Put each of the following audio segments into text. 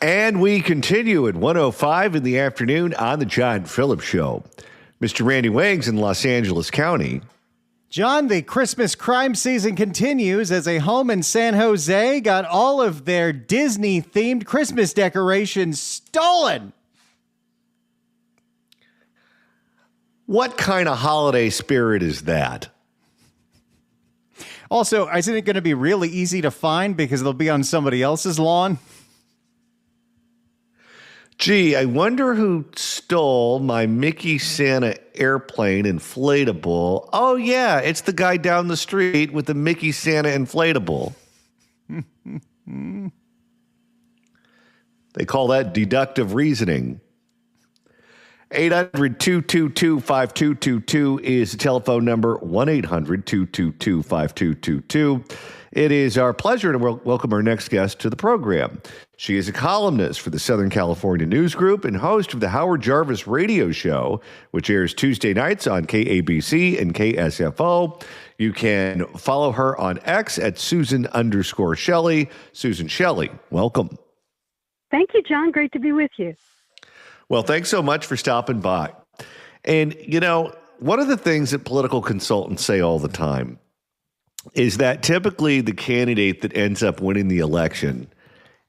And we continue at 1:05 in the afternoon on the John Phillips Show. Mr. Randy Wings in Los Angeles County. John, the Christmas crime season continues as a home in San Jose got all of their Disney-themed Christmas decorations stolen. What kind of holiday spirit is that? Also, isn't it going to be really easy to find because they'll be on somebody else's lawn? Gee, I wonder who stole my Mickey Santa airplane inflatable. Oh, yeah, it's the guy down the street with the Mickey Santa inflatable. They call that deductive reasoning. 800-222-5222 is the telephone number, 1-800-222-5222. It is our pleasure to welcome our next guest to the program. She is a columnist for the Southern California News Group and host of the Howard Jarvis Radio Show, which airs Tuesday nights on KABC and KSFO. You can follow her on X at Susan_Shelley. Susan Shelley, welcome. Thank you, John. Great to be with you. Well, thanks so much for stopping by. And, you know, one of the things that political consultants say all the time is that typically the candidate that ends up winning the election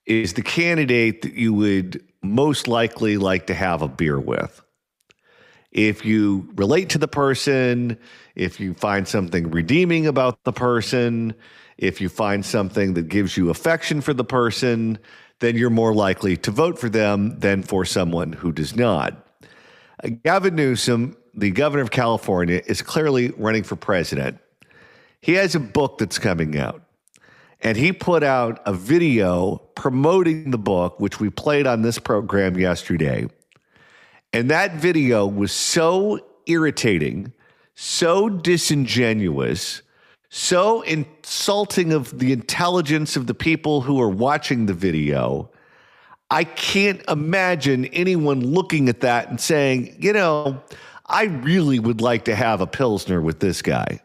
is the candidate that you would most likely like to have a beer with. If you relate to the person, if you find something redeeming about the person, if you find something that gives you affection for the person, then you're more likely to vote for them than for someone who does not. Gavin Newsom, the governor of California, is clearly running for president. He has a book that's coming out, and he put out a video promoting the book, which we played on this program yesterday. And that video was so irritating, so disingenuous, so insulting of the intelligence of the people who are watching the video. I can't imagine anyone looking at that and saying, you know, I really would like to have a Pilsner with this guy.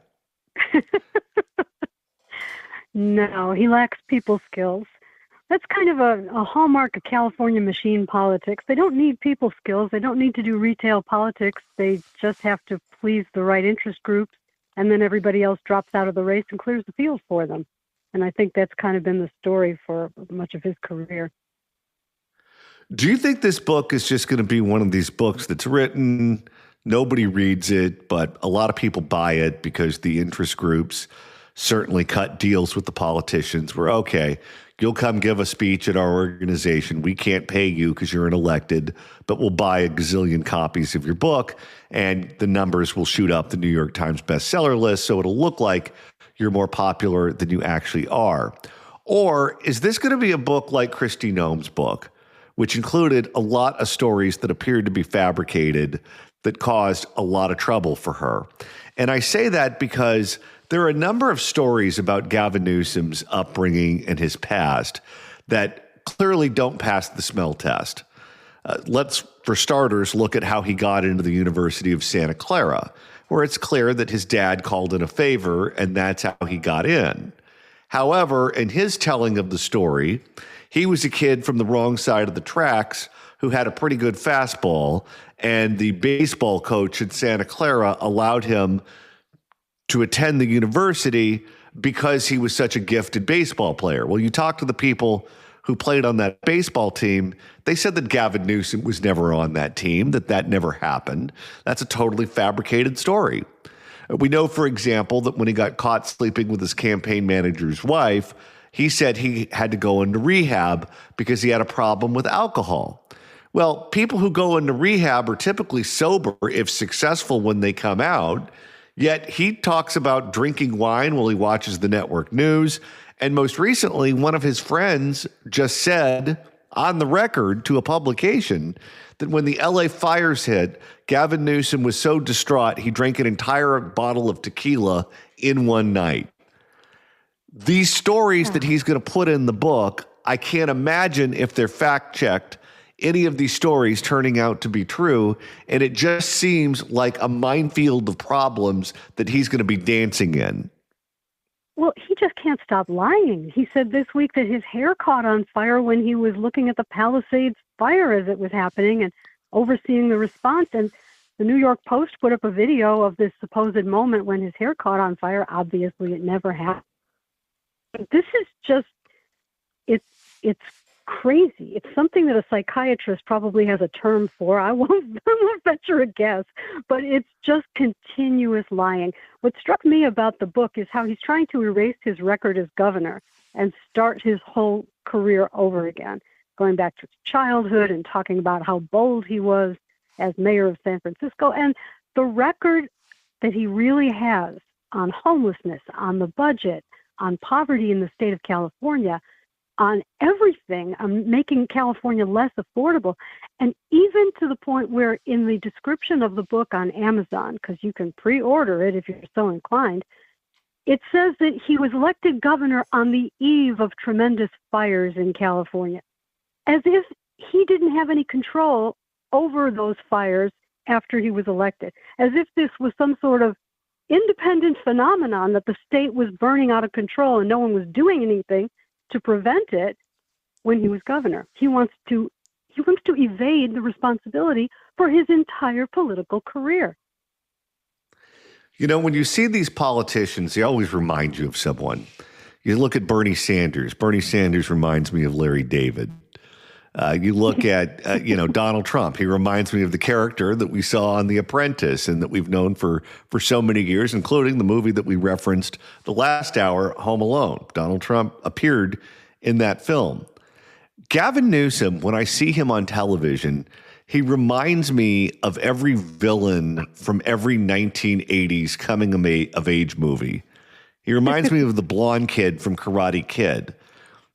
No, he lacks people skills. That's kind of a hallmark of California machine politics. They don't need people skills. They don't need to do retail politics. They just have to please the right interest groups, and then everybody else drops out of the race and clears the field for them. And I think that's kind of been the story for much of his career. Do you think this book is just going to be one of these books that's written, nobody reads it, but a lot of people buy it because the interest groups certainly cut deals with the politicians where, okay, you'll come give a speech at our organization. We can't pay you because you're an elected, but we'll buy a gazillion copies of your book, and the numbers will shoot up the New York Times bestseller list, so it'll look like you're more popular than you actually are? Or is this going to be a book like Kristi Noem's book, which included a lot of stories that appeared to be fabricated that caused a lot of trouble for her? And I say that because there are a number of stories about Gavin Newsom's upbringing and his past that clearly don't pass the smell test. Let's, for starters, look at how he got into the University of Santa Clara, where it's clear that his dad called in a favor, and that's how he got in. However, in his telling of the story, he was a kid from the wrong side of the tracks who had a pretty good fastball, and the baseball coach at Santa Clara allowed him to attend the university because he was such a gifted baseball player. Well, you talk to the people who played on that baseball team, they said that Gavin Newsom was never on that team, that never happened. That's a totally fabricated story. We know, for example, that when he got caught sleeping with his campaign manager's wife, he said he had to go into rehab because he had a problem with alcohol. Well, people who go into rehab are typically sober if successful when they come out. Yet he talks about drinking wine while he watches the network news. And most recently, one of his friends just said on the record to a publication that when the LA fires hit, Gavin Newsom was so distraught, he drank an entire bottle of tequila in one night. These stories that he's going to put in the book, I can't imagine if they're fact-checked, any of these stories turning out to be true, and it just seems like a minefield of problems that he's going to be dancing in. Well, he just can't stop lying. He said this week that his hair caught on fire when he was looking at the Palisades fire as it was happening and overseeing the response. And the New York Post put up a video of this supposed moment when his hair caught on fire. Obviously, it never happened. But this is just, it's crazy. It's something that a psychiatrist probably has a term for. I won't venture a guess, but it's just continuous lying. What struck me about the book is how he's trying to erase his record as governor and start his whole career over again, going back to his childhood and talking about how bold he was as mayor of San Francisco, and the record that he really has on homelessness, on the budget, on poverty in the state of California, on everything, making California less affordable, and even to the point where in the description of the book on Amazon, because you can pre-order it if you're so inclined, it says that he was elected governor on the eve of tremendous fires in California, as if he didn't have any control over those fires after he was elected, as if this was some sort of independent phenomenon that the state was burning out of control and no one was doing anything to prevent it when he was governor. He wants to evade the responsibility for his entire political career. You know, when you see these politicians, they always remind you of someone. You look at Bernie Sanders. Bernie Sanders reminds me of Larry David. You look at, Donald Trump. He reminds me of the character that we saw on The Apprentice and that we've known for so many years, including the movie that we referenced the last hour, Home Alone. Donald Trump appeared in that film. Gavin Newsom, when I see him on television, he reminds me of every villain from every 1980s coming of age movie. He reminds me of the blonde kid from Karate Kid.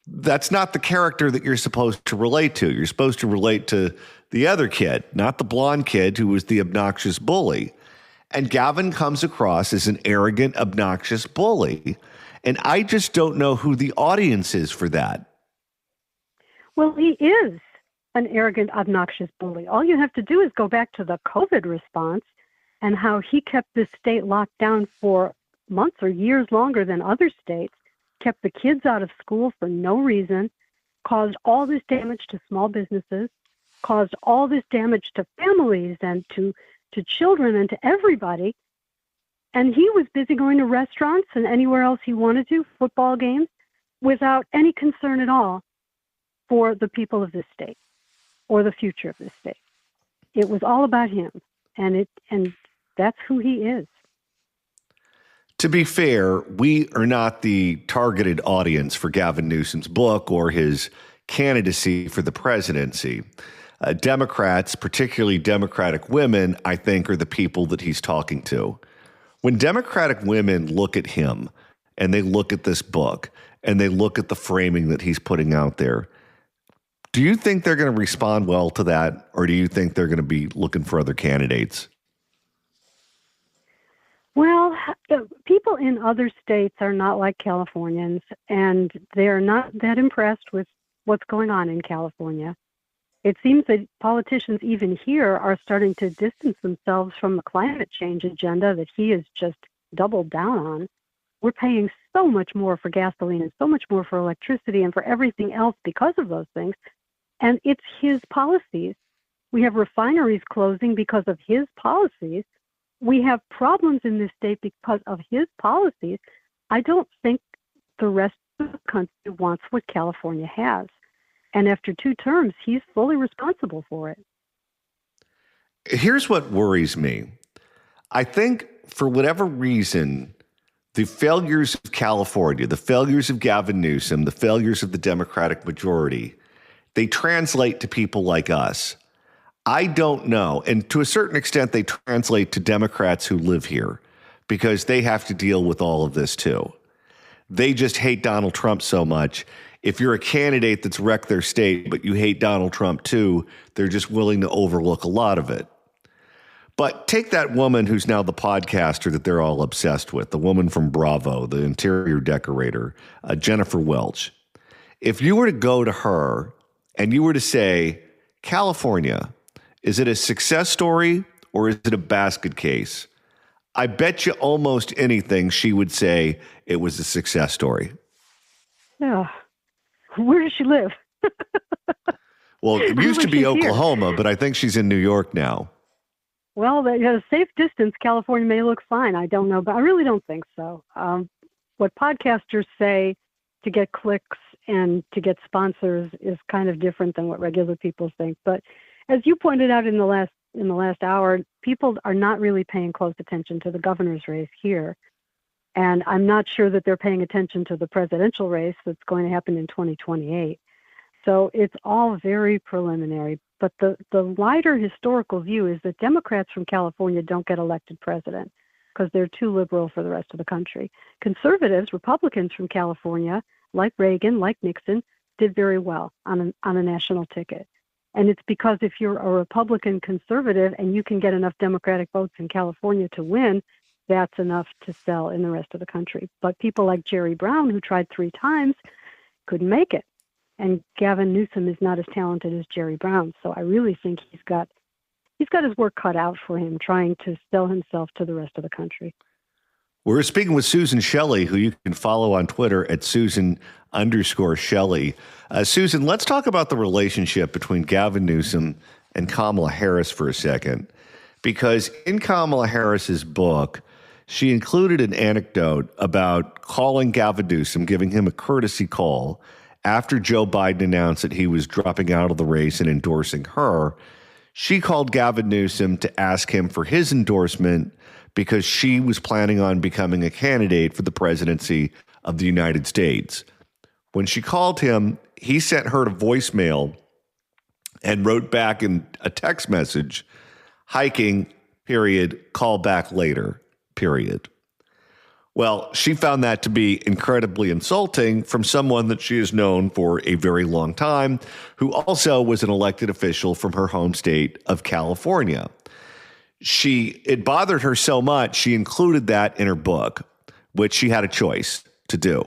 That's not the character that you're supposed to relate to. You're supposed to relate to the other kid, not the blonde kid who was the obnoxious bully. And Gavin comes across as an arrogant, obnoxious bully. And I just don't know who the audience is for that. Well, he is an arrogant, obnoxious bully. All you have to do is go back to the COVID response and how he kept this state locked down for months or years longer than other states, kept the kids out of school for no reason, caused all this damage to small businesses, caused all this damage to families and to children and to everybody. And he was busy going to restaurants and anywhere else he wanted to, football games, without any concern at all for the people of this state or the future of this state. It was all about him, and that's who he is. To be fair, we are not the targeted audience for Gavin Newsom's book or his candidacy for the presidency. Democrats, particularly Democratic women, I think are the people that he's talking to. When Democratic women look at him and they look at this book and they look at the framing that he's putting out there, do you think they're going to respond well to that, or do you think they're going to be looking for other candidates? Well, people in other states are not like Californians, and they're not that impressed with what's going on in California. It seems that politicians even here are starting to distance themselves from the climate change agenda that he has just doubled down on. We're paying so much more for gasoline and so much more for electricity and for everything else because of those things. And it's his policies. We have refineries closing because of his policies. We have problems in this state because of his policies. I don't think the rest of the country wants what California has. And after 2 terms, he's fully responsible for it. Here's what worries me. I think for whatever reason, the failures of California, the failures of Gavin Newsom, the failures of the Democratic majority, they translate to people like us. I don't know. And to a certain extent, they translate to Democrats who live here because they have to deal with all of this too. They just hate Donald Trump so much. If you're a candidate that's wrecked their state, but you hate Donald Trump too, they're just willing to overlook a lot of it. But take that woman who's now the podcaster that they're all obsessed with, the woman from Bravo, the interior decorator, Jennifer Welch. If you were to go to her and you were to say, California, is it a success story or is it a basket case? I bet you almost anything she would say it was a success story. Yeah. Where does she live? Well, it used to be She's here. Oklahoma, but I think she's in New York now. Well, a safe distance, California may look fine. I don't know, but I really don't think so. What podcasters say to get clicks and to get sponsors is kind of different than what regular people think. But as you pointed out in the last hour, people are not really paying close attention to the governor's race here. And I'm not sure that they're paying attention to the presidential race that's going to happen in 2028. So it's all very preliminary. But the wider historical view is that Democrats from California don't get elected president because they're too liberal for the rest of the country. Conservatives, Republicans from California, like Reagan, like Nixon, did very well on a national ticket. And it's because if you're a Republican conservative and you can get enough Democratic votes in California to win, that's enough to sell in the rest of the country. But people like Jerry Brown, who tried 3 times, couldn't make it. And Gavin Newsom is not as talented as Jerry Brown. So I really think he's got his work cut out for him trying to sell himself to the rest of the country. We're speaking with Susan Shelley, who you can follow on Twitter at Susan_Shelley. Susan, let's talk about the relationship between Gavin Newsom and Kamala Harris for a second. Because in Kamala Harris's book, she included an anecdote about calling Gavin Newsom, giving him a courtesy call after Joe Biden announced that he was dropping out of the race and endorsing her. She called Gavin Newsom to ask him for his endorsement because she was planning on becoming a candidate for the presidency of the United States. When she called him, he sent her to voicemail and wrote back in a text message, hiking, period, call back later, period. Well, she found that to be incredibly insulting from someone that she has known for a very long time, who also was an elected official from her home state of California. It bothered her so much, she included that in her book, which she had a choice to do.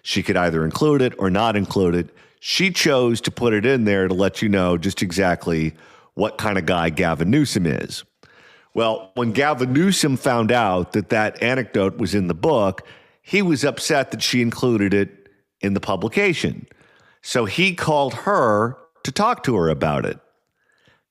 She could either include it or not include it. She chose to put it in there to let you know just exactly what kind of guy Gavin Newsom is. Well, when Gavin Newsom found out that that anecdote was in the book, he was upset that she included it in the publication. So he called her to talk to her about it.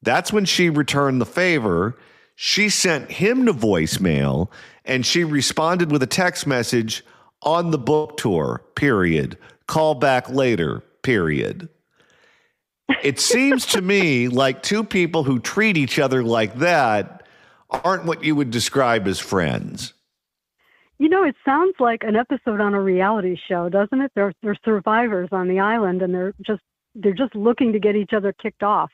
That's when she returned the favor. She sent him to voicemail, and she responded with a text message, on the book tour, period. Call back later, period. It seems to me like two people who treat each other like that aren't what you would describe as friends. You know, it sounds like an episode on a reality show, doesn't it? They're survivors on the island, and they're just looking to get each other kicked off.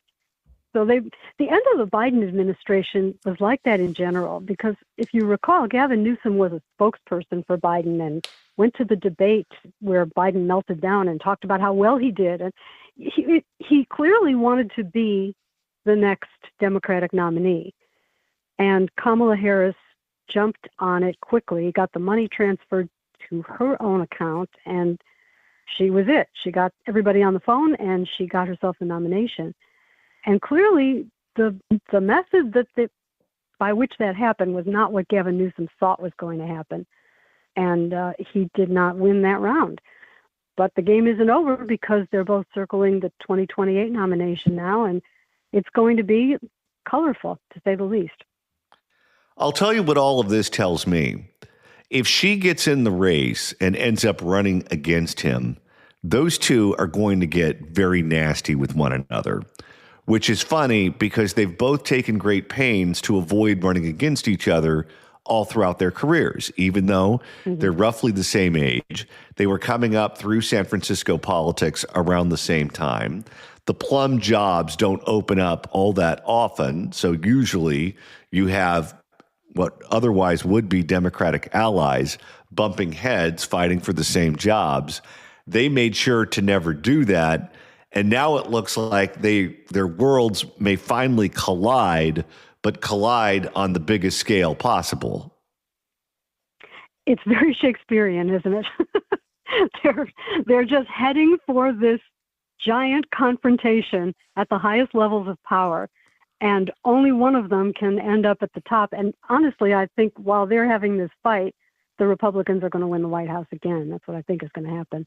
So the end of the Biden administration was like that in general, because if you recall, Gavin Newsom was a spokesperson for Biden and went to the debate where Biden melted down and talked about how well he did. And he clearly wanted to be the next Democratic nominee. And Kamala Harris jumped on it quickly, got the money transferred to her own account, and she was it. She got everybody on the phone, and she got herself the nomination. And clearly, the method by which that happened was not what Gavin Newsom thought was going to happen. And he did not win that round. But the game isn't over because they're both circling the 2028 nomination now, and it's going to be colorful, to say the least. I'll tell you what all of this tells me. If she gets in the race and ends up running against him, those two are going to get very nasty with one another, which is funny because they've both taken great pains to avoid running against each other all throughout their careers. Even though they're roughly the same age, they were coming up through San Francisco politics around the same time. The plum jobs don't open up all that often, so usually you have what otherwise would be Democratic allies bumping heads, fighting for the same jobs. They made sure to never do that. And now it looks like their worlds may finally collide, but collide on the biggest scale possible. It's very Shakespearean, isn't it? They're just heading for this giant confrontation at the highest levels of power. and only one of them can end up at the top. And honestly, I think while they're having this fight, the Republicans are going to win the White House again. That's what I think is going to happen.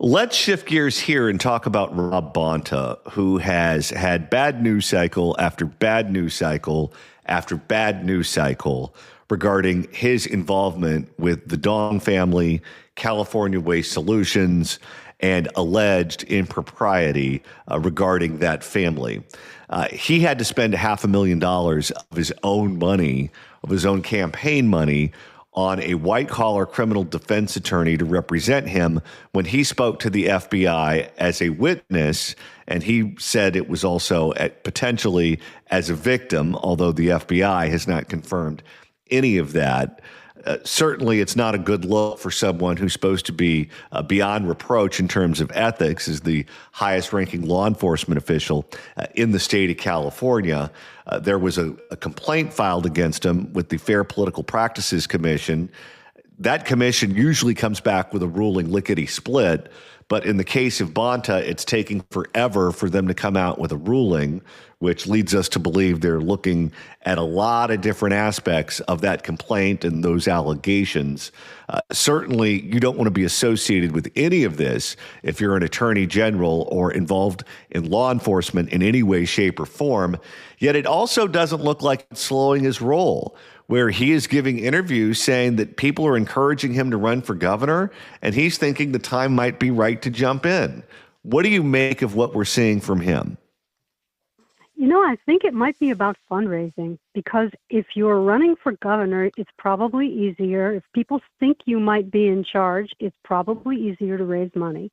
Let's shift gears here and talk about Rob Bonta, who has had bad news cycle after bad news cycle after bad news cycle regarding his involvement with the Dong family, California Waste Solutions, and alleged impropriety regarding that family. He had to spend $500,000 of his own money, of his own campaign money, on a white-collar criminal defense attorney to represent him when he spoke to the FBI as a witness, and he said it was also potentially as a victim, although the FBI has not confirmed any of that. Certainly, it's not a good look for someone who's supposed to be beyond reproach in terms of ethics, as the highest-ranking law enforcement official in the state of California. There was a complaint filed against him with the Fair Political Practices Commission. That commission usually comes back with a ruling lickety-split, but in the case of Bonta, it's taking forever for them to come out with a ruling, which leads us to believe they're looking at a lot of different aspects of that complaint and those allegations. Certainly, you don't want to be associated with any of this if you're an attorney general or involved in law enforcement in any way, shape, or form. Yet it also doesn't look like it's slowing his roll, where he is giving interviews saying that people are encouraging him to run for governor, and he's thinking the time might be right to jump in. What do you make of what we're seeing from him? I think it might be about fundraising, because if you're running for governor, it's probably easier. If people think you might be in charge, it's probably easier to raise money.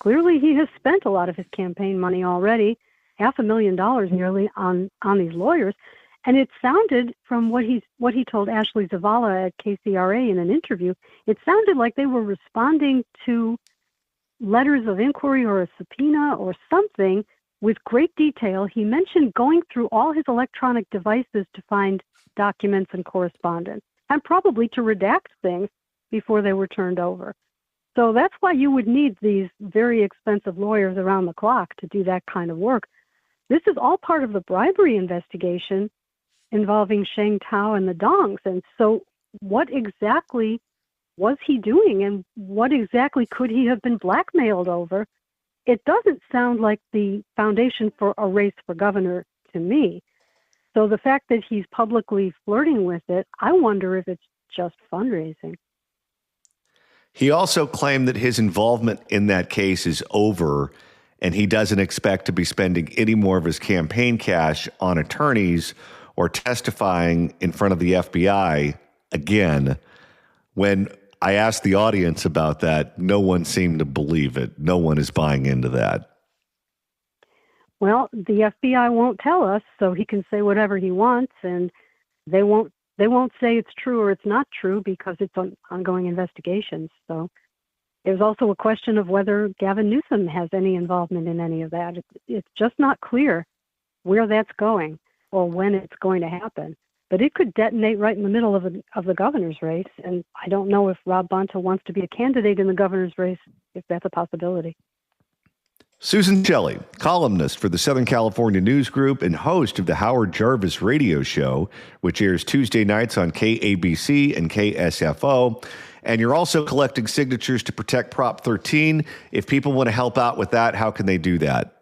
Clearly, he has spent a lot of his campaign money already, $500,000 nearly on these lawyers. And it sounded, from what he told Ashley Zavala at KCRA in an interview, it sounded like they were responding to letters of inquiry or a subpoena or something with great detail. He mentioned going through all his electronic devices to find documents and correspondence, and probably to redact things before they were turned over. So that's why you would need these very expensive lawyers around the clock to do that kind of work. This is all part of the bribery investigation involving Sheng Tao and the Dongs. And so what exactly was he doing, and what exactly could he have been blackmailed over? It doesn't sound like the foundation for a race for governor to me. So the fact that he's publicly flirting with it, I wonder if it's just fundraising. He also claimed that his involvement in that case is over, and he doesn't expect to be spending any more of his campaign cash on attorneys or testifying in front of the FBI again. When I asked the audience about that, no one seemed to believe it. No one is buying into that. Well, the FBI won't tell us, so he can say whatever he wants, and they won't say it's true or it's not true because it's on ongoing investigations. So there's also a question of whether Gavin Newsom has any involvement in any of that. It's just not clear where that's going or when it's going to happen. But it could detonate right in the middle of the governor's race, and I don't know if Rob Bonta wants to be a candidate in the governor's race, if that's a possibility. Susan Shelley, columnist for the Southern California News Group and host of the Howard Jarvis Radio Show, which airs Tuesday nights on KABC and KSFO. And you're also collecting signatures to protect Prop 13. If people want to help out with that, how can they do that?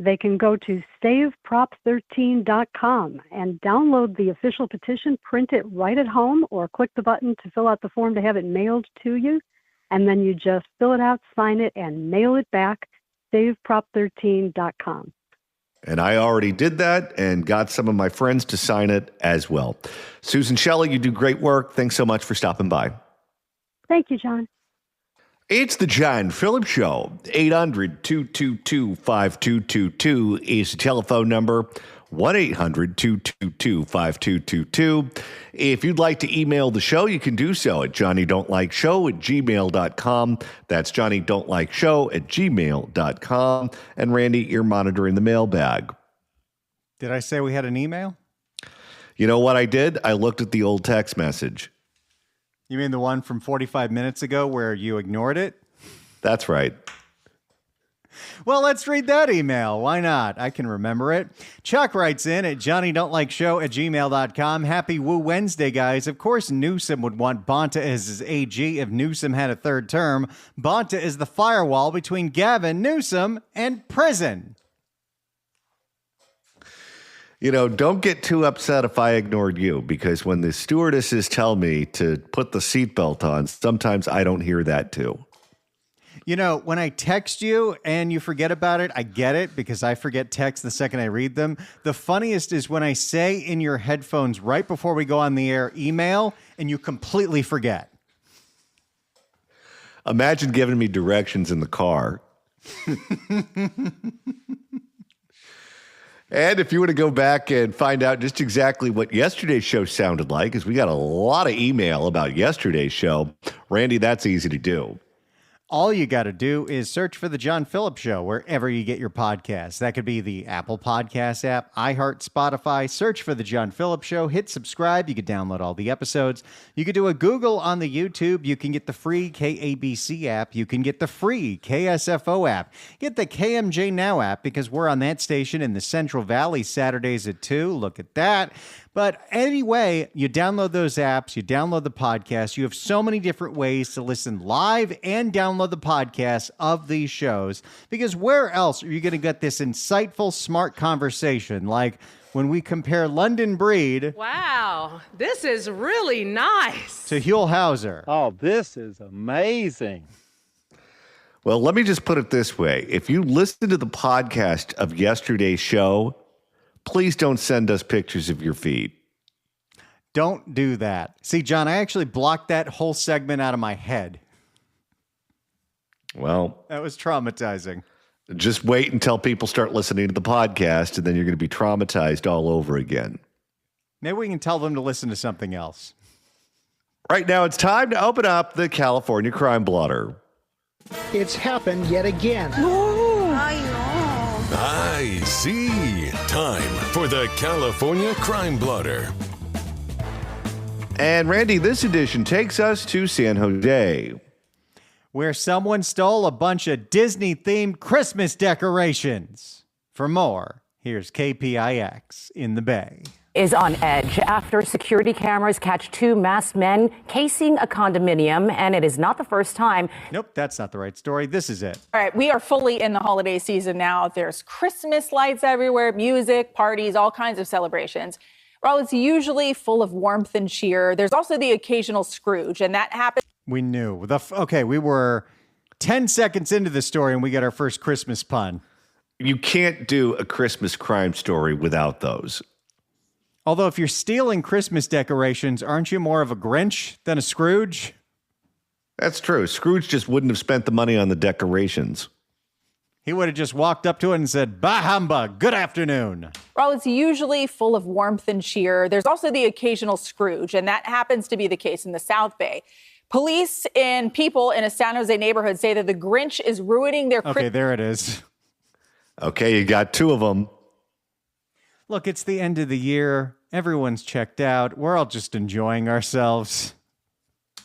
They can go to saveprop13.com and download the official petition, print it right at home, or click the button to fill out the form to have it mailed to you. And then you just fill it out, sign it, and mail it back, saveprop13.com. And I already did that and got some of my friends to sign it as well. Susan Shelley, you do great work. Thanks so much for stopping by. Thank you, John. It's the John Phillips Show. 800-222-5222 is the telephone number. 1-800-222-5222. If you'd like to email the show, you can do so at johnnydon'tlikeshow@gmail.com. That's johnnydon'tlikeshow@gmail.com. And Randy, you're monitoring the mailbag. Did I say we had an email? You know what I did? I looked at the old text message. You mean the one from 45 minutes ago where you ignored it? That's right. Well, let's read that email. Why not? I can remember it. Chuck writes in at johnnydontlikeshow@gmail.com. Happy Woo Wednesday, guys. Of course, Newsom would want Bonta as his AG if Newsom had a third term. Bonta is the firewall between Gavin Newsom and prison. Don't get too upset if I ignored you, because when the stewardesses tell me to put the seatbelt on, sometimes I don't hear that too. When I text you and you forget about it, I get it because I forget texts the second I read them. The funniest is when I say in your headphones right before we go on the air, email, and you completely forget. Imagine giving me directions in the car. And if you want to go back and find out just exactly what yesterday's show sounded like, because we got a lot of email about yesterday's show, Randy, that's easy to do. All you got to do is search for The John Phillips Show wherever you get your podcasts. That could be the Apple Podcast app, iHeart, Spotify. Search for The John Phillips Show. Hit subscribe. You can download all the episodes. You can do a Google on the YouTube. You can get the free KABC app. You can get the free KSFO app. Get the KMJ Now app because we're on that station in the Central Valley Saturdays at 2. Look at that. But anyway, you download those apps, you download the podcast. You have so many different ways to listen live and download the podcast of these shows, because where else are you going to get this insightful, smart conversation like when we compare London Breed, wow, this is really nice, to Huell Hauser? Oh, this is amazing. Well, let me just put it this way. If you listen to the podcast of yesterday's show, please don't send us pictures of your feet. Don't do that. See, John, I actually blocked that whole segment out of my head. Well, that was traumatizing. Just wait until people start listening to the podcast, and then you're going to be traumatized all over again. Maybe we can tell them to listen to something else. Right now, it's time to open up the California Crime Blotter. It's happened yet again. I see. Time for the California Crime Blotter. And Randy, this edition takes us to San Jose, where someone stole a bunch of Disney-themed Christmas decorations. For more, here's KPIX in the Bay. Is on edge after security cameras catch two masked men casing a condominium, and it is not the first time. Nope, that's not the right story. This is it. All right, we are fully in the holiday season now. There's Christmas lights everywhere, music, parties, all kinds of celebrations. While it's usually full of warmth and cheer, there's also the occasional Scrooge, and that happens. We knew. Okay, we were 10 seconds into the story, and we got our first Christmas pun. You can't do a Christmas crime story without those. Although if you're stealing Christmas decorations, aren't you more of a Grinch than a Scrooge? That's true. Scrooge just wouldn't have spent the money on the decorations. He would have just walked up to it and said, "Bah humbug, good afternoon." While it's usually full of warmth and cheer, there's also the occasional Scrooge, and that happens to be the case in the South Bay. Police and people in a San Jose neighborhood say that the Grinch is ruining their... Okay, there it is. Okay, you got two of them. Look, it's the end of the year. Everyone's checked out. We're all just enjoying ourselves.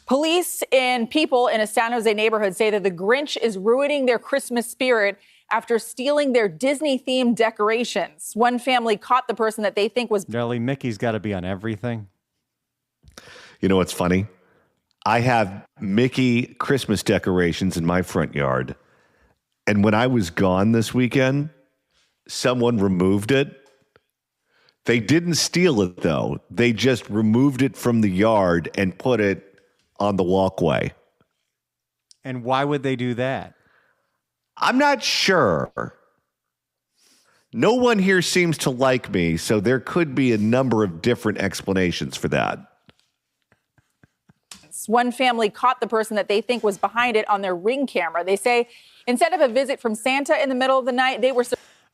Police and people in a San Jose neighborhood say that the Grinch is ruining their Christmas spirit after stealing their Disney-themed decorations. One family caught the person that they think was... Really, Mickey's got to be on everything. You know what's funny? I have Mickey Christmas decorations in my front yard. And when I was gone this weekend, someone removed it. They didn't steal it, though. They just removed it from the yard and put it on the walkway. And why would they do that? I'm not sure. No one here seems to like me, so there could be a number of different explanations for that. One family caught the person that they think was behind it on their Ring camera. They say instead of a visit from Santa in the middle of the night, they were...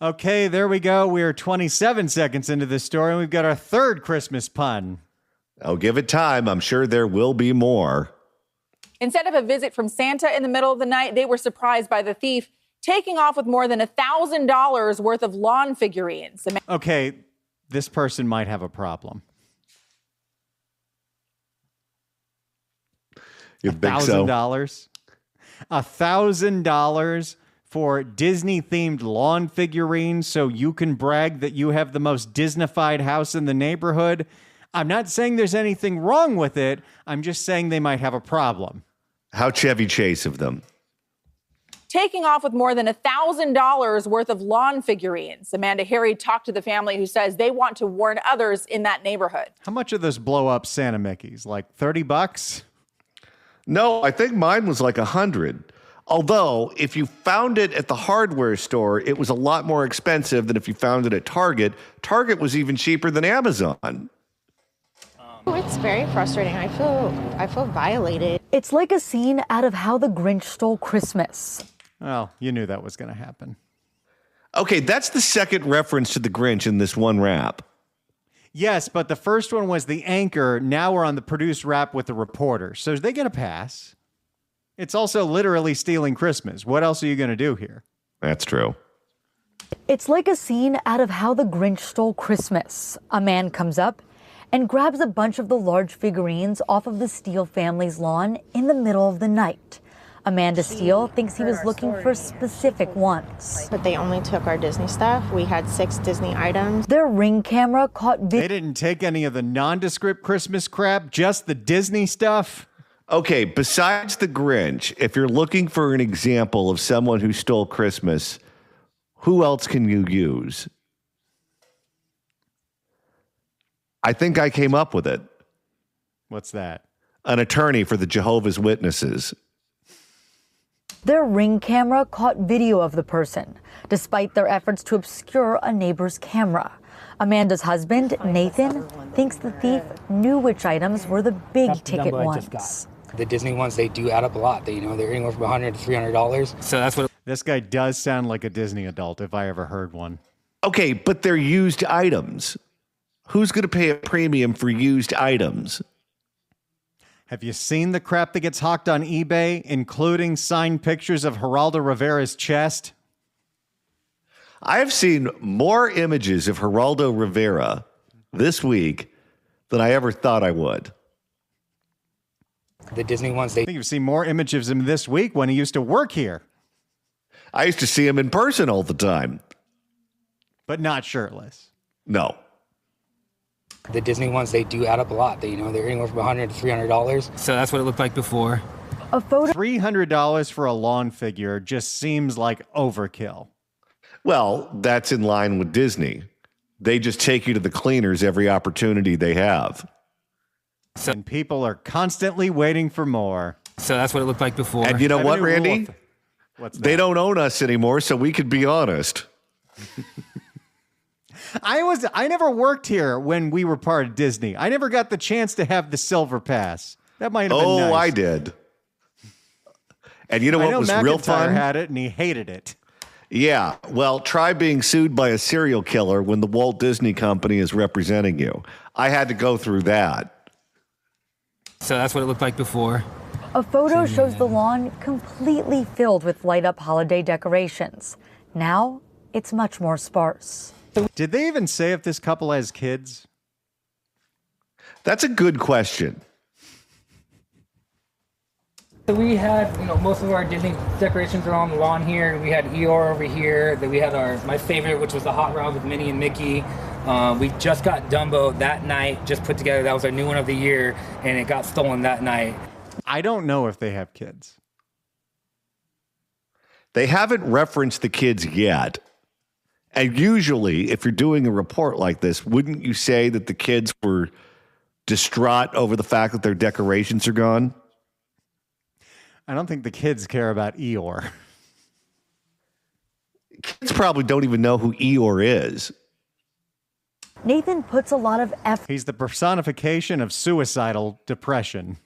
Okay, there we go. We're 27 seconds into this story, and we've got our third Christmas pun. Oh, give it time. I'm sure there will be more. Instead of a visit from Santa in the middle of the night, they were surprised by the thief taking off with more than $1,000 worth of lawn figurines. Okay, this person might have a problem. You think so? $1,000? $1,000 for Disney-themed lawn figurines so you can brag that you have the most Disney-fied house in the neighborhood. I'm not saying there's anything wrong with it. I'm just saying they might have a problem. How Chevy Chase of them. Taking off with more than $1,000 worth of lawn figurines. Amanda Harry talked to the family who says they want to warn others in that neighborhood. How much of those blow up Santa Mickeys? Like $30? No, I think mine was like 100. Although, if you found it at the hardware store, it was a lot more expensive than if you found it at Target. Target was even cheaper than Amazon. It's very frustrating. I feel violated. It's like a scene out of How the Grinch Stole Christmas. Well, you knew that was going to happen. Okay, that's the second reference to the Grinch in this one rap. Yes, but the first one was the anchor. Now we're on the produced rap with the reporter. So they get a pass. It's also literally stealing Christmas. What else are you going to do here? That's true. It's like a scene out of How the Grinch Stole Christmas. A man comes up and grabs a bunch of the large figurines off of the Steele family's lawn in the middle of the night. Amanda Steele thinks he was looking for specific ones. But they only took our Disney stuff. We had 6 Disney items. Their Ring camera caught They didn't take any of the nondescript Christmas crap, just the Disney stuff. Okay, besides the Grinch, if you're looking for an example of someone who stole Christmas, who else can you use? I think I came up with it. What's that? An attorney for the Jehovah's Witnesses. Their Ring camera caught video of the person, despite their efforts to obscure a neighbor's camera. Amanda's husband, Nathan, thinks the thief knew which items were the big-ticket ones. The Disney ones, they do add up a lot. They're anywhere from $100 to $300. So that's what. This guy does sound like a Disney adult if I ever heard one. Okay, but they're used items. Who's going to pay a premium for used items? Have you seen the crap that gets hawked on eBay, including signed pictures of Geraldo Rivera's chest? I have seen more images of Geraldo Rivera this week than I ever thought I would. The Disney ones, I think you've seen more images of him this week when he used to work here. I used to see him in person all the time. But not shirtless. No. The Disney ones, they do add up a lot. They're anywhere from $100 to $300. So that's what it looked like before. A photo. $300 for a lawn figure just seems like overkill. Well, that's in line with Disney. They just take you to the cleaners every opportunity they have. And people are constantly waiting for more. So that's what it looked like before. And you know what, Randy? What's that? They don't own us anymore, so we could be honest. I never worked here when we were part of Disney. I never got the chance to have the silver pass. That might have been nice. Oh, I did. And you know what was real fun? Had it and he hated it. Yeah. Well, try being sued by a serial killer when the Walt Disney Company is representing you. I had to go through that. So that's what it looked like before. A photo shows the lawn completely filled with light-up holiday decorations. Now, it's much more sparse. Did they even say if this couple has kids? That's a good question. So we had, most of our Disney decorations are on the lawn here. We had Eeyore over here. Then we had my favorite, which was the hot rod with Minnie and Mickey. We just got Dumbo that night, just put together. That was our new one of the year, and it got stolen that night. I don't know if they have kids. They haven't referenced the kids yet. And usually, if you're doing a report like this, wouldn't you say that the kids were distraught over the fact that their decorations are gone? I don't think the kids care about Eeyore. Kids probably don't even know who Eeyore is. Nathan puts a lot of effort. He's the personification of suicidal depression.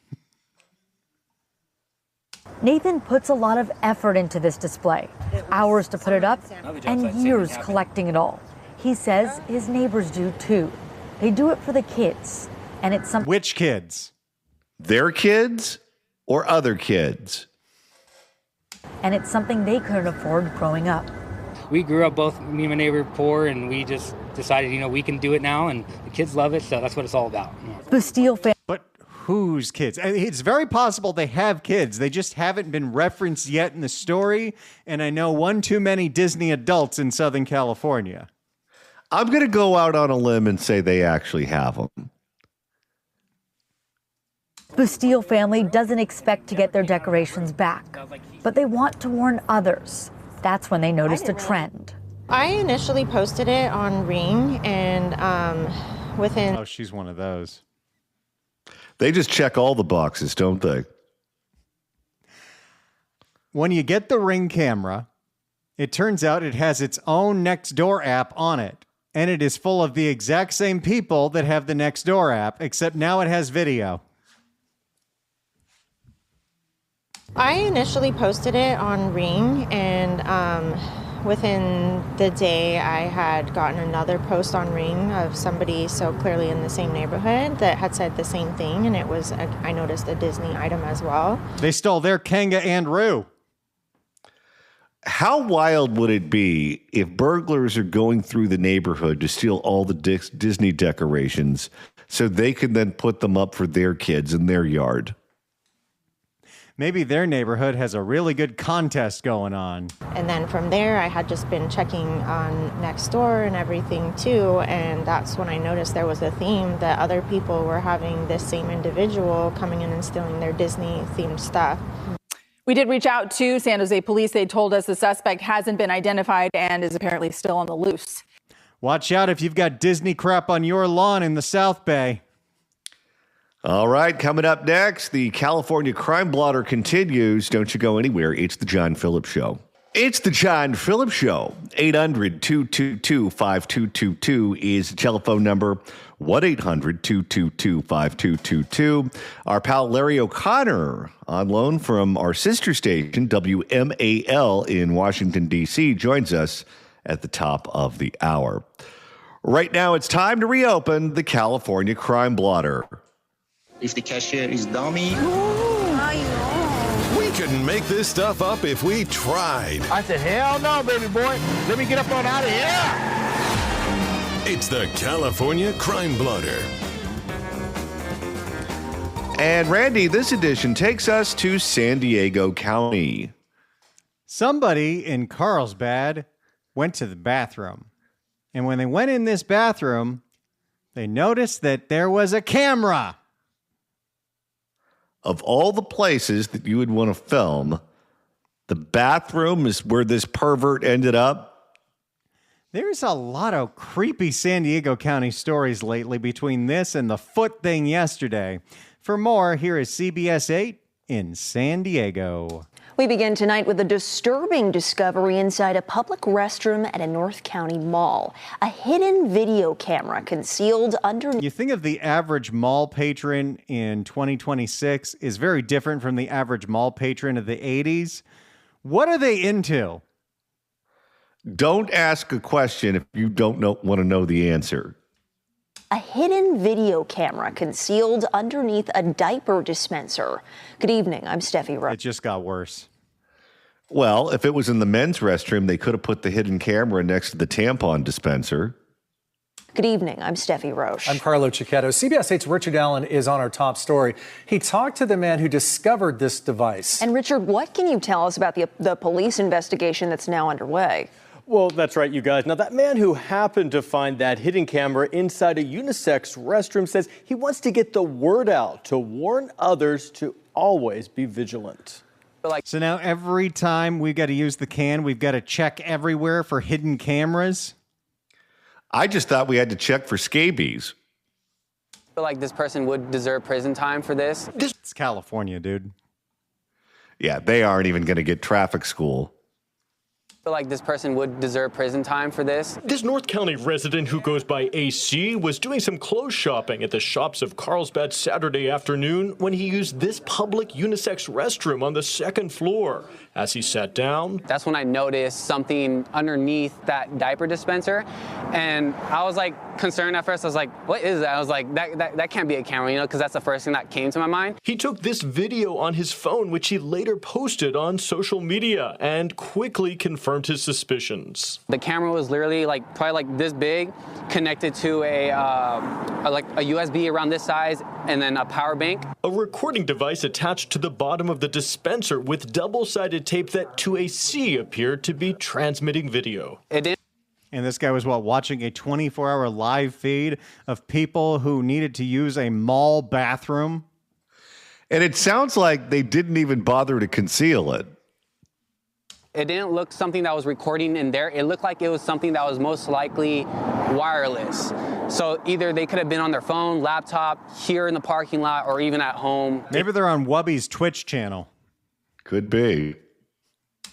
Nathan puts a lot of effort into this display. Hours to put it up and years collecting it all. He says his neighbors do too. They do it for the kids. And it's something. Which kids? Their kids or other kids? And it's something they couldn't afford growing up. We grew up both, me and my neighbor, poor, and we just decided, we can do it now, and the kids love it, so that's what it's all about. The Steele family. But whose kids. It's very possible they have kids. They just haven't been referenced yet in the story. And I know one too many Disney adults in Southern California. I'm going to go out on a limb and say they actually have them. The Steele family doesn't expect to get their decorations back, but they want to warn others. That's when they noticed a trend. I initially posted it on Ring, and within... Oh, she's one of those. They just check all the boxes, don't they? When you get the Ring camera, it turns out it has its own Nextdoor app on it. And it is full of the exact same people that have the Nextdoor app, except now it has video. I initially posted it on Ring, and within the day I had gotten another post on Ring of somebody so clearly in the same neighborhood that had said the same thing, and it was, I noticed a Disney item as well. They stole their Kanga and Roo. How wild would it be if burglars are going through the neighborhood to steal all the Disney decorations so they can then put them up for their kids in their yard? Maybe their neighborhood has a really good contest going on. And then from there, I had just been checking on Nextdoor and everything too, and that's when I noticed there was a theme that other people were having this same individual coming in and stealing their Disney-themed stuff. We did reach out to San Jose police. They told us the suspect hasn't been identified and is apparently still on the loose. Watch out if you've got Disney crap on your lawn in the South Bay. All right, coming up next, the California Crime Blotter continues. Don't you go anywhere. It's the John Phillips Show. It's the John Phillips Show. 800-222-5222 is the telephone number. 1-800-222-5222. Our pal Larry O'Connor, on loan from our sister station, WMAL in Washington, D.C., joins us at the top of the hour. Right now, it's time to reopen the California Crime Blotter. If the cashier is dummy. We couldn't make this stuff up if we tried. I said, hell no, baby boy. Let me get up on out of here. It's the California Crime Blotter. And Randy, this edition takes us to San Diego County. Somebody in Carlsbad went to the bathroom. And when they went in this bathroom, they noticed that there was a camera. Of all the places that you would want to film, the bathroom is where this pervert ended up. There's a lot of creepy San Diego County stories lately between this and the foot thing yesterday. For more, here is CBS 8 in San Diego. We begin tonight with a disturbing discovery inside a public restroom at a North County mall. A hidden video camera concealed under... You think of the average mall patron in 2026 is very different from the average mall patron of the 80s. What are they into? Don't ask a question if you don't want to know the answer. A hidden video camera concealed underneath a diaper dispenser. Good evening, I'm Steffi Rowe. It just got worse. Well, if it was in the men's restroom, they could have put the hidden camera next to the tampon dispenser. Good evening, I'm Steffi Roche. I'm Carlo Cicchetto. CBS 8's Richard Allen is on our top story. He talked to the man who discovered this device. And Richard, what can you tell us about the police investigation that's now underway? Well, that's right, you guys. Now, that man who happened to find that hidden camera inside a unisex restroom says he wants to get the word out to warn others to always be vigilant. So now every time we've got to use the can, we've got to check everywhere for hidden cameras? I just thought we had to check for scabies. I feel like this person would deserve prison time for this. It's California, dude. Yeah, they aren't even going to get traffic school. I feel like this person would deserve prison time for this. This North County resident who goes by AC was doing some clothes shopping at the shops of Carlsbad Saturday afternoon when he used this public unisex restroom on the second floor. As he sat down, that's when I noticed something underneath that diaper dispenser. And I was like concerned at first. I was like, what is that? I was like, that can't be a camera, you know, because that's the first thing that came to my mind. He took this video on his phone, which he later posted on social media and quickly confirmed confirmed his suspicions. The camera was literally probably like this big, connected to a USB around this size, and then a power bank. A recording device attached to the bottom of the dispenser with double-sided tape that to a C appeared to be transmitting video. It didn't. And this guy was, watching a 24-hour live feed of people who needed to use a mall bathroom? And it sounds like they didn't even bother to conceal it. It didn't look something that was recording in there. It looked like it was something that was most likely wireless. So either they could have been on their phone, laptop, here in the parking lot, or even at home. Maybe they're on Wubby's Twitch channel. Could be.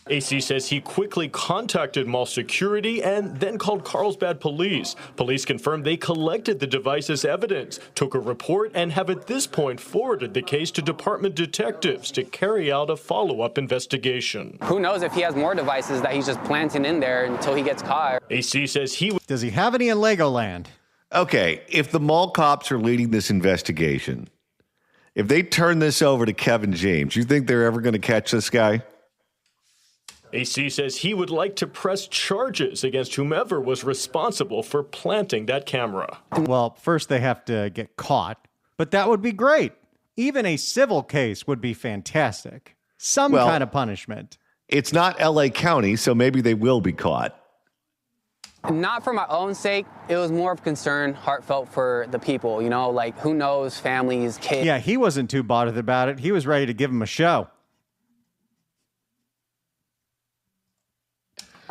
AC says he quickly contacted mall security and then called Carlsbad police. Police confirmed they collected the device as evidence, took a report, and have at this point forwarded the case to department detectives to carry out a follow-up investigation. Who knows if he has more devices that he's just planting in there until he gets caught. AC says Does he have any in Legoland? Okay, if the mall cops are leading this investigation, if they turn this over to Kevin James, you think they're ever going to catch this guy? AC says he would like to press charges against whomever was responsible for planting that camera. Well, first they have to get caught, but that would be great. Even a civil case would be fantastic. Some kind of punishment. It's not LA County, so maybe they will be caught. Not for my own sake. It was more of concern, heartfelt for the people, who knows, families, kids. Yeah, he wasn't too bothered about it. He was ready to give him a show.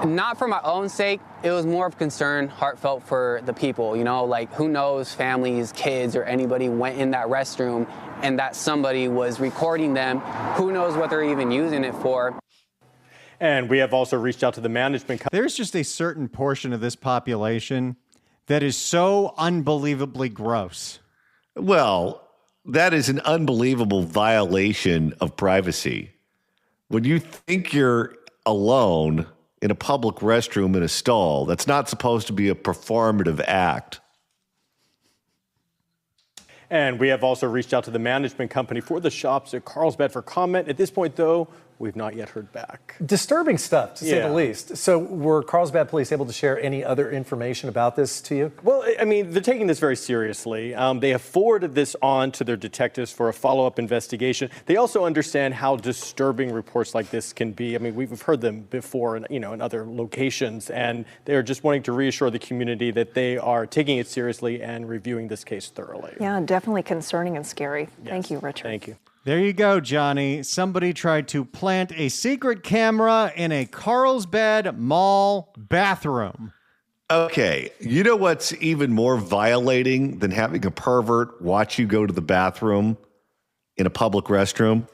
Not for my own sake. It was more of concern, heartfelt for the people, who knows, families, kids, or anybody went in that restroom and that somebody was recording them. Who knows what they're even using it for. And we have also reached out to the management. There's just a certain portion of this population that is so unbelievably gross. Well, that is an unbelievable violation of privacy. When you think you're alone in a public restroom in a stall, that's not supposed to be a performative act. And we have also reached out to the management company for the shops at Carlsbad for comment. At this point, though, we've not yet heard back. Disturbing stuff, to say the least. So were Carlsbad police able to share any other information about this to you? Well, I mean, they're taking this very seriously. They have forwarded this on to their detectives for a follow-up investigation. They also understand how disturbing reports like this can be. I mean, we've heard them before in other locations, and they're just wanting to reassure the community that they are taking it seriously and reviewing this case thoroughly. Yeah, definitely concerning and scary. Yes. Thank you, Richard. Thank you. There you go, Johnny. Somebody tried to plant a secret camera in a Carlsbad mall bathroom. Okay, you know what's even more violating than having a pervert watch you go to the bathroom in a public restroom?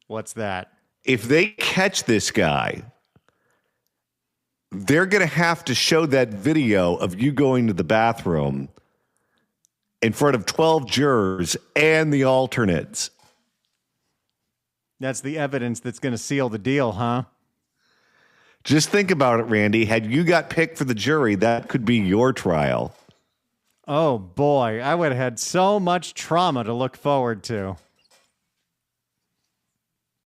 What's that? If they catch this guy, they're going to have to show that video of you going to the bathroom in front of 12 jurors and the alternates. That's the evidence that's going to seal the deal, huh? Just think about it, Randy. Had you got picked for the jury, that could be your trial. Oh, boy. I would have had so much trauma to look forward to.